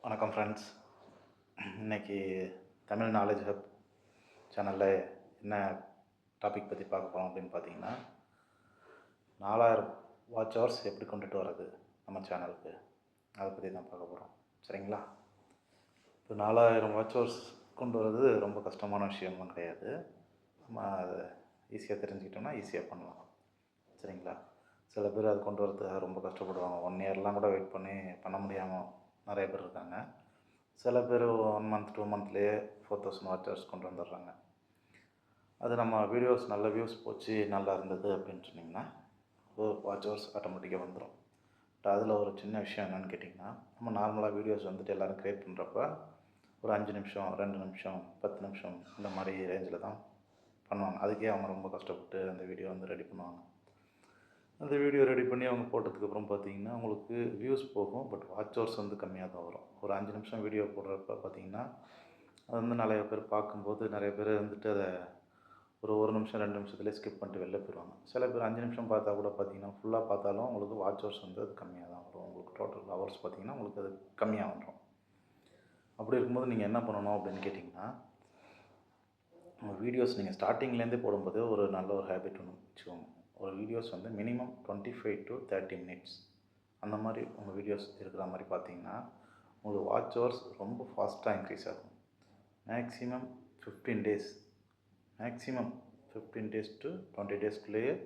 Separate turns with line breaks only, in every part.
வணக்கம் ஃப்ரெண்ட்ஸ். இன்றைக்கி Tamil knowledge hub சேனலில் என்ன டாபிக் பற்றி பார்க்க போகிறோம் அப்படின்னு பார்த்தீங்கன்னா, 4000 வாட்ச் ஹவர்ஸ் எப்படி கொண்டுட்டு வர்றது நம்ம சேனலுக்கு, அதை பற்றி தான் பார்க்க போகிறோம். சரிங்களா? இப்போ 4000 வாட்ச் ஹவர்ஸ் கொண்டு வர்றது ரொம்ப கஷ்டமான விஷயமும் கிடையாது. நம்ம அதை ஈஸியாக தெரிஞ்சுக்கிட்டோம்னா ஈஸியாக பண்ணலாம். சரிங்களா? சில பேர் அது கொண்டு வரதுக்காக ரொம்ப கஷ்டப்படுவாங்க. 1 இயர்லாம் கூட வெயிட் பண்ணி பண்ண முடியாமல் நிறைய பேர் இருக்காங்க. சில பேர் 1 மந்த் 2 மந்த்லேயே 4000 வாட்ச் ஹவர்ஸ் கொண்டு வந்துடுறாங்க. அது நம்ம வீடியோஸ் நல்ல வியூஸ் போச்சு, நல்லா இருந்தது அப்படின்னு சொன்னிங்கன்னா வாட்ச் ஹவர்ஸ் ஆட்டோமேட்டிக்காக வந்துடும். பட் அதில் ஒரு சின்ன விஷயம் என்னென்னு கேட்டிங்கன்னா, நம்ம நார்மலாக வீடியோஸ் வந்துட்டு எல்லோரும் க்ரியேட் பண்ணுறப்ப ஒரு 5 நிமிஷம் 2 நிமிஷம் 10 நிமிஷம் இந்த மாதிரி ரேஞ்சில் தான் பண்ணுவாங்க. அதுக்கே அவங்க ரொம்ப கஷ்டப்பட்டு அந்த வீடியோ வந்து ரெடி பண்ணுவாங்க. அந்த வீடியோ ரெடி பண்ணி அவங்க போட்டதுக்கப்புறம் பார்த்தீங்கன்னா அவங்களுக்கு வியூஸ் போகும். பட் வாட்ச் ஹவர்ஸ் வந்து கம்மியாக தான் வரும். ஒரு 5 நிமிஷம் வீடியோ போடுறப்ப பார்த்தீங்கன்னா அது வந்து நிறைய பேர் பார்க்கும்போது நிறைய பேர் வந்துட்டு அதை ஒரு நிமிஷம் 2 நிமிஷத்துலேயே ஸ்கிப் பண்ணிட்டு வெளில போயிடுவாங்க. சில பேர் 5 நிமிஷம் பார்த்தா கூட பார்த்தீங்கன்னா ஃபுல்லாக பார்த்தாலும் உங்களுக்கு வாட்ச் ஹவர்ஸ் வந்து அது கம்மியாக தான் வரும். உங்களுக்கு டோட்டல் ஹவர்ஸ் பார்த்தீங்கன்னா உங்களுக்கு அது கம்மியாக வந்துடும். அப்படி இருக்கும்போது நீங்கள் என்ன பண்ணணும் அப்படின்னு கேட்டிங்கன்னா, உங்கள் வீடியோஸ் நீங்கள் ஸ்டார்டிங்லேருந்தே போடும்போது ஒரு நல்ல ஒரு ஹேபிட் ஒன்று வச்சுக்கோங்க. ஒரு வீடியோஸ் வந்து மினிமம் 25 to 30 மினிட்ஸ் அந்த மாதிரி உங்கள் வீடியோஸ் இருக்கிற மாதிரி பார்த்தீங்கன்னா உங்களுக்கு வாட்ச் ஹவர்ஸ் ரொம்ப ஃபாஸ்ட்டாக இன்க்ரீஸ் ஆகும். Maximum 15 days maximum 15 days to 20 டேஸ்க்குள்ளேயே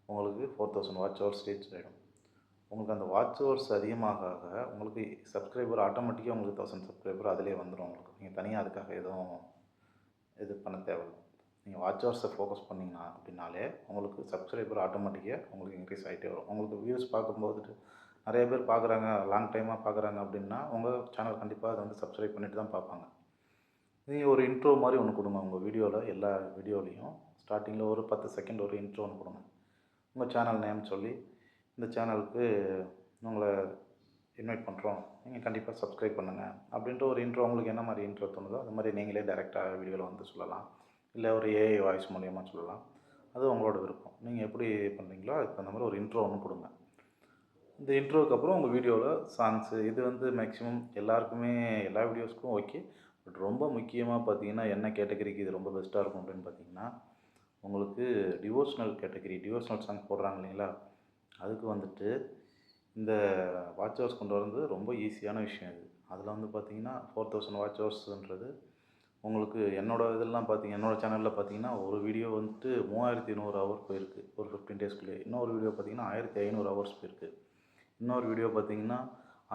உங்களுக்கு 4000 வாட்ச் ஹவர்ஸ் ரீச் ஆகிடும். உங்களுக்கு அந்த வாட்ச் ஹவர்ஸ் அதிகமாக உங்களுக்கு சப்ஸ்கிரைபர் ஆட்டோமேட்டிக்காக உங்களுக்கு 1000 சப்ஸ்கிரைபர் அதிலே வந்துடும். உங்களுக்கு நீங்கள் தனியாக அதுக்காக எதுவும் இது பண்ண தேவையில்லை. நீங்கள் வாட்ச் ஹவர்ஸை ஃபோக்கஸ் பண்ணிங்கன்னா அப்படின்னாலே உங்களுக்கு சப்ஸ்கிரைபர் ஆட்டோமேட்டிக்காக உங்களுக்கு இன்க்ரீஸ் ஆகிட்டே வரும். உங்களுக்கு வியூஸ் பார்க்கும்போது நிறைய பேர் பார்க்குறாங்க, லாங் டைமாக பார்க்குறாங்க அப்படின்னா உங்கள் சேனல் கண்டிப்பாக அதை வந்து சப்ஸ்கிரைப் பண்ணிட்டு தான் பார்ப்பாங்க. நீங்கள் ஒரு இன்ட்ரோ மாதிரி ஒன்று கொடுங்க உங்கள் வீடியோவில். எல்லா வீடியோலையும் ஸ்டார்டிங்கில் ஒரு 10 செகண்ட் ஒரு இன்ட்ரோ ஒன்று கொடுங்க. உங்கள் சேனல் நேம் சொல்லி இந்த சேனலுக்கு உங்களை இன்வைட் பண்ணுறோம், நீங்கள் கண்டிப்பாக சப்ஸ்கிரைப் பண்ணுங்கள் அப்படின்ட்டு ஒரு இன்ட்ரோ. உங்களுக்கு என்ன மாதிரி இன்ட்ரோ தோணுதோ அது மாதிரி நீங்களே டைரெக்டாக வீடியோவில் வந்து சொல்லலாம். இல்லை ஒரு ஏஐ வாய்ஸ் மூலியமாக சொல்லலாம். அது உங்களோட விருப்பம். நீங்கள் எப்படி பண்ணுறீங்களோ அதுக்கு தகுந்த மாதிரி ஒரு இன்ட்ரோ ஒன்று கொடுங்க. இந்த இன்ட்ரோவுக்கு அப்புறம் உங்கள் வீடியோவில் சாங்ஸு இது வந்து மேக்ஸிமம் எல்லாருக்குமே எல்லா வீடியோஸ்க்கும் ஓகே. பட் ரொம்ப முக்கியமாக பார்த்தீங்கன்னா என்ன கேட்டகரிக்கு இது ரொம்ப பெஸ்ட்டாக இருக்கும் அப்படின்னு பார்த்தீங்கன்னா, உங்களுக்கு டிவோஷனல் கேட்டகரி, டிவோஷனல் சாங் போடுறாங்க இல்லைங்களா, அதுக்கு வந்துட்டு இந்த வாட்ச் ஹவர்ஸ் கொண்டு வரது ரொம்ப ஈஸியான விஷயம் இது. அதில் வந்து பார்த்தீங்கன்னா 4000 வாட்ச் ஹவர்ஸ்ன்றது உங்களுக்கு என்னோடய இதெல்லாம் பார்த்தீங்க, என்னோடய சேனலில் பார்த்தீங்கன்னா ஒரு வீடியோ வந்துட்டு 3100 ஹவர் போயிருக்கு ஒரு 15 டேஸ்க்குள்ளேயே. இன்னொரு வீடியோ பார்த்தீங்கன்னா 1500 ஹவர்ஸ் போயிருக்கு. இன்னொரு வீடியோ பார்த்தீங்கன்னா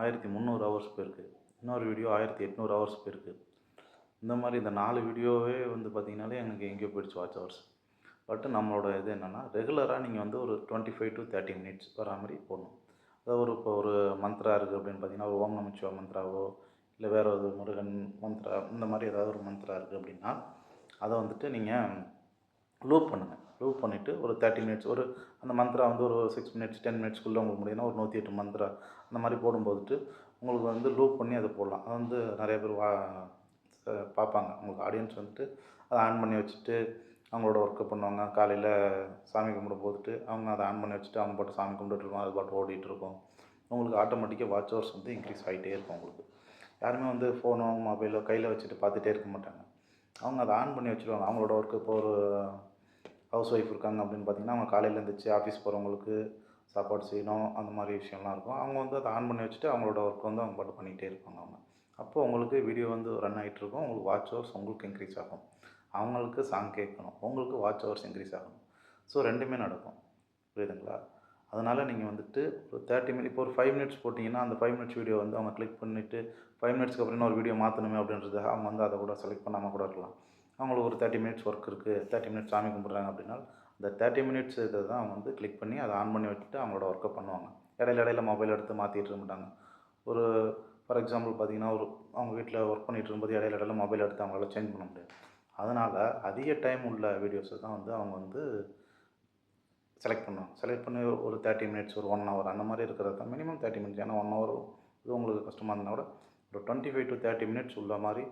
1300 ஹவர்ஸ் போயிருக்கு. இன்னொரு வீடியோ 1800 ஹவர்ஸ் போயிருக்கு. இந்த மாதிரி இந்த 4 வீடியோவே வந்து பார்த்தீங்கன்னாலே எனக்கு எங்கேயோ போயிடுச்சு வாட்ச் ஹவர்ஸ். பட் நம்மளோட இது என்னென்னா ரெகுலராக நீங்கள் வந்து ஒரு 25 to 30 மினிட்ஸ் வரா மாதிரி போடணும். அதாவது இப்போ ஒரு மந்த்ரா இருக்குது அப்படின்னு பார்த்தீங்கன்னா ஒரு ஓம் நமச்சிவாய மந்த்ராவோ இல்லை வேறு ஒரு முருகன் மந்த்ரா இந்த மாதிரி ஏதாவது ஒரு மந்த்ரா இருக்குது அப்படின்னா அதை வந்துட்டு நீங்கள் லூப் பண்ணுங்கள். லூப் பண்ணிவிட்டு ஒரு 30 மினிட்ஸ் ஒரு அந்த மந்த்ரா வந்து ஒரு 6 மினிட்ஸ் 10 மினிட்ஸ்க்குள்ளே உங்களுக்கு முடியும்னா ஒரு 108 மந்த்ரா அந்த மாதிரி போடும்போதுட்டு உங்களுக்கு வந்து லூப் பண்ணி அதை போடலாம். அது வந்து நிறைய பேர் பார்ப்பாங்க. உங்களுக்கு ஆடியன்ஸ் வந்துட்டு அதை ஆன் பண்ணி வச்சுட்டு அவங்களோட ஒர்க்கு பண்ணுவாங்க. காலையில் சாமி கும்பிட போதுட்டு அவங்க அதை ஆன் பண்ணி வச்சுட்டு அவங்க பாட்டு சாமி கும்பிட்டுருக்கோம், அது பாட்டு ஓடிட்டுருக்கோம். உங்களுக்கு ஆட்டோமேட்டிக்காக வாட்ச் ஹவர்ஸ் வந்து இன்க்ரீஸ் ஆகிட்டே இருக்கும். உங்களுக்கு யாருமே வந்து ஃபோனோ மொபைலோ கையில் வச்சுட்டு பார்த்துட்டே இருக்க மாட்டாங்க. அவங்க அதை ஆன் பண்ணி வச்சுருவாங்க. அவங்களோட ஒர்க்கு இப்போ ஒரு ஹவுஸ் ஒய்ஃப் இருக்காங்க அப்படின்னு பார்த்தீங்கன்னா அவங்க காலையில் எழுந்திரிச்சு ஆஃபீஸ் போகிறவங்களுக்கு சாப்பாடு செய்யணும், அந்த மாதிரி விஷயம்லாம் இருக்கும். அவங்க வந்து அதை ஆன் பண்ணி வச்சுட்டு அவங்களோட ஒர்க் வந்து அவங்க பாட்டு பண்ணிகிட்டே இருப்பாங்க அவங்க. அப்போது உங்களுக்கு வீடியோ வந்து ரன் ஆகிட்டுருக்கும். உங்களுக்கு வாட்ச் ஹவர்ஸ் உங்களுக்கு இன்க்ரீஸ் ஆகும். அவங்களுக்கு சாங் கேட்கணும், உங்களுக்கு வாட்ச் ஹவர்ஸ் இன்க்ரீஸ் ஆகணும். ஸோ 2மே நடக்கும். புரியுதுங்களா? அதனால் நீங்கள் வந்துட்டு ஒரு 30 மினிட் இப்போ ஒரு 5 மினிட்ஸ் போட்டிங்கன்னா அந்த 5 மினிட்ஸ் வீடியோ வந்து அவங்க கிளிக் பண்ணிவிட்டு 5 மினிட்ஸ்க்கு அப்புறம் இன்னொரு வீடியோ மாற்றணுமே அப்படின்றது அவங்க வந்து அதை கூட செலக்ட் பண்ணாமல் கூட இருக்கலாம். அவங்களுக்கு ஒரு 30 மினிட்ஸ் ஒர்க் இருக்குது, 30 மினிட்ஸ் சாமி கும்பிட்றாங்க அப்படின்னா அந்த 30 மினிட்ஸ் இதை தான் அவங்க வந்து கிளிக் பண்ணி அதை ஆன் பண்ணி வச்சுட்டு அவங்களோட ஒர்க்கை பண்ணுவாங்க. இடையில மொபைல் எடுத்து மாற்றிட்டு இருக்க மாட்டாங்க. ஒரு ஃபார் எக்ஸாம்பிள் பார்த்தீங்கன்னா ஒரு அவங்க வீட்டில் ஒர்க் பண்ணிகிட்டு இருக்கும்போது இடையில மொபைல் எடுத்து அவங்களால சேஞ்ச் பண்ண முடியாது. அதனால் அதிக டைம் உள்ள வீடியோஸை தான் வந்து அவங்க வந்து செலக்ட் பண்ணுவாங்க. செலக்ட் பண்ணி ஒரு 30 மினிட்ஸ் ஒரு 1 ஹவர் அந்த மாதிரி இருக்கிறது தான் மினிமம் 30 மினிட்ஸ். ஏன்னா 1 ஹவர் இது உங்களுக்கு கஷ்டமாக இருந்தால் கூட ஒரு 25 to 30 மினிட்ஸ் உள்ள மாதிரி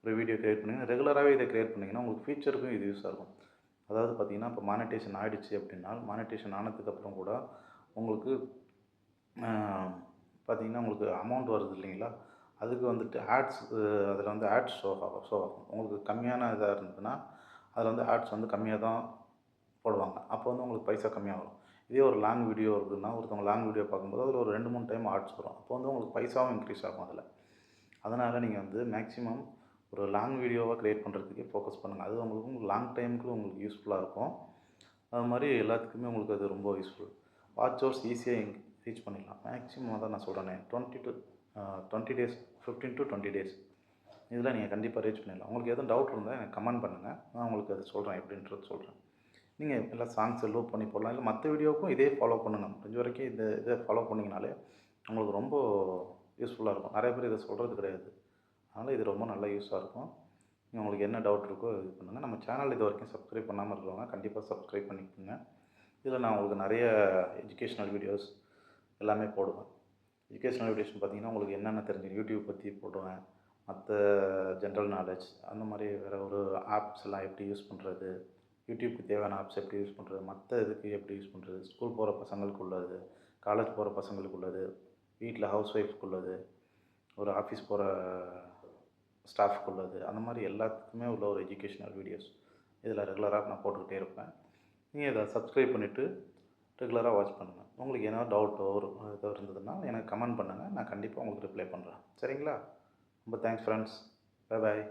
ஒரு வீடியோ க்ரியேட் பண்ணிங்கன்னா ரெகுலராகவே இதை க்ரியேட் பண்ணிங்கன்னா உங்களுக்கு ஃபியூச்சருக்கும் இது யூஸாக இருக்கும். அதாவது பார்த்திங்கன்னா இப்போ மானிட்டேஷன் ஆகிடுச்சு அப்படின்னா மானிட்டேஷன் ஆனதுக்கப்புறம் கூட உங்களுக்கு பார்த்திங்கன்னா உங்களுக்கு அமௌண்ட் வருது இல்லைங்களா, அதுக்கு வந்துட்டு ஆட்ஸ் அதில் வந்து ஆட்ஸ் ஷோ ஆகும். உங்களுக்கு கம்மியான இதாக இருந்ததுன்னா அதில் வந்து ஆட்ஸ் வந்து கம்மியாக தான் போடுவாங்க. அப்போ வந்து உங்களுக்கு பைசா கம்மியாக வரும். இதே ஒரு லாங் வீடியோ இருக்குதுன்னா ஒருத்தவங்க லாங் வீடியோ பார்க்கும்போது அதில் ஒரு 2, 3 டைம் ஆட்ஸ் வரும். அப்போ வந்து உங்களுக்கு பைசாவும் இன்க்ரீஸ் ஆகும் அதில். அதனால் நீங்கள் வந்து மேக்ஸிமம் ஒரு லாங் வீடியோவாக க்ரியேட் பண்ணுறதுக்கே ஃபோக்கஸ் பண்ணுங்கள். அது உங்களுக்கு லாங் டைமுக்கு உங்களுக்கு யூஸ்ஃபுல்லாக இருக்கும். அது மாதிரி எல்லாத்துக்குமே உங்களுக்கு அது ரொம்ப யூஸ்ஃபுல். வாட்ச் ஹவர்ஸ் ஈஸியாக ரீச் பண்ணிடலாம். மேக்ஸிமம் அதான் நான் சொல்கிறேனே 20 டேஸ் 15 to 20 டேஸ் இதில் நீங்கள் கண்டிப்பாக ரீச் பண்ணிடலாம். உங்களுக்கு எதுவும் டவுட் இருந்தால் எனக்கு கமெண்ட் பண்ணுங்கள். நான் உங்களுக்கு அது சொல்கிறேன், எப்படின்றது சொல்கிறேன். நீங்கள் எல்லாம் சாங்ஸை லூப் பண்ணி போடலாம். இல்லை மற்ற வீடியோவுக்கும் இதே ஃபாலோ பண்ணுங்கள். முடிஞ்ச வரைக்கும் இதை ஃபாலோ பண்ணிங்கனாலே உங்களுக்கு ரொம்ப யூஸ்ஃபுல்லாக இருக்கும். நிறைய பேர் இதை சொல்கிறது கிடையாது. அதனால் இது ரொம்ப நல்ல யூஸாக இருக்கும். உங்களுக்கு என்ன டவுட் இருக்கோ இது பண்ணுங்கள். நம்ம சேனல் இது வரைக்கும் சப்ஸ்கிரைப் பண்ணாமல் இருக்கிறவங்க கண்டிப்பாக சப்ஸ்கிரைப் பண்ணிக்கோங்க. இதில் நான் உங்களுக்கு நிறைய எஜுகேஷ்னல் வீடியோஸ் எல்லாமே போடுவேன். எஜுகேஷ்னல் வீடியோஸ்னு பார்த்தீங்கன்னா உங்களுக்கு என்னென்ன தெரிஞ்சுக்கணும் யூடியூப் பற்றி போடுவேன். மற்ற ஜென்ரல் நாலேஜ் அந்த மாதிரி வேறு ஒரு ஆப்ஸ் எல்லாம் எப்படி யூஸ் பண்ணுறது, யூடியூப்க்கு தேவையான ஆப்ஸ் எப்படி யூஸ் பண்ணுறது, மற்ற இதுக்கு எப்படி யூஸ் பண்ணுறது, ஸ்கூல் போகிற பசங்களுக்கு உள்ளது, காலேஜ் போகிற பசங்களுக்கு உள்ளது, வீட்டில் ஹவுஸ் ஒய்ஃப்க்கு உள்ளது, ஒரு ஆஃபீஸ் போகிற ஸ்டாஃப்க்கு உள்ளது, அந்த மாதிரி எல்லாத்துக்குமே உள்ள ஒரு எஜுகேஷ்னல் வீடியோஸ் இதில் ரெகுலராக நான் போட்டுக்கிட்டே இருப்பேன். நீங்கள் இதை சப்ஸ்கிரைப் பண்ணிவிட்டு ரெகுலராக வாட்ச் பண்ணுங்கள். உங்களுக்கு ஏதாவது டவுட்டோ ஒரு இதோ இருந்ததுன்னா எனக்கு கமெண்ட் பண்ணுங்கள். நான் கண்டிப்பாக உங்களுக்கு ரிப்ளை பண்ணுறேன். சரிங்களா? ரொம்ப தேங்க்ஸ் ஃப்ரெண்ட்ஸ். Bye bye.